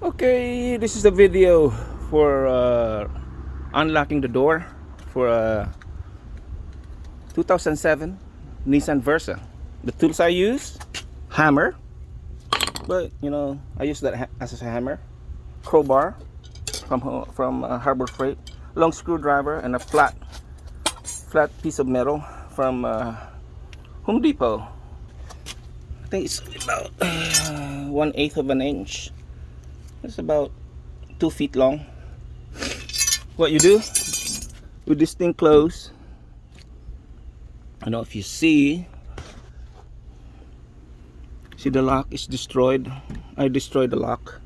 Okay, this is the video for unlocking the door for a 2007 Nissan Verza. The tools I use: hammer, but I use that as a hammer, crowbar from Harbor Freight, long screwdriver, and a flat piece of metal from Home Depot. I think it's about 1/8 of an inch. It's about 2 feet long. What you do with this thing closed, I don't know if you see the lock is destroyed. I destroyed the lock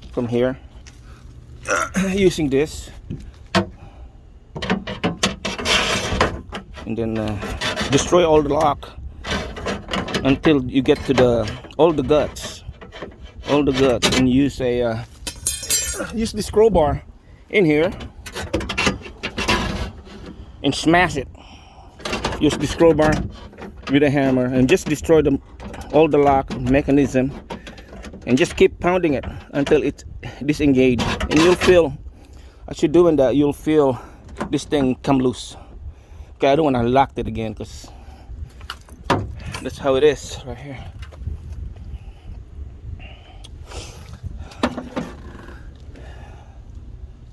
from here using this, and then destroy all the lock until you get to all the guts, and use this crowbar in here and smash it. Use this crowbar with a hammer and just destroy all the lock mechanism, and just keep pounding it until it's disengaged. And you'll feel, as you're doing that, you'll feel this thing come loose. Okay, I don't want to lock it again because that's how it is right here.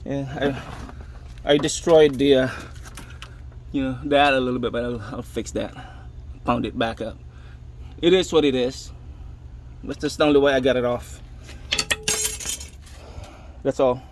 Yeah, I destroyed the that a little bit, but I'll fix that. Pound it back up. It is what it is. That's just the only way I got it off. That's all.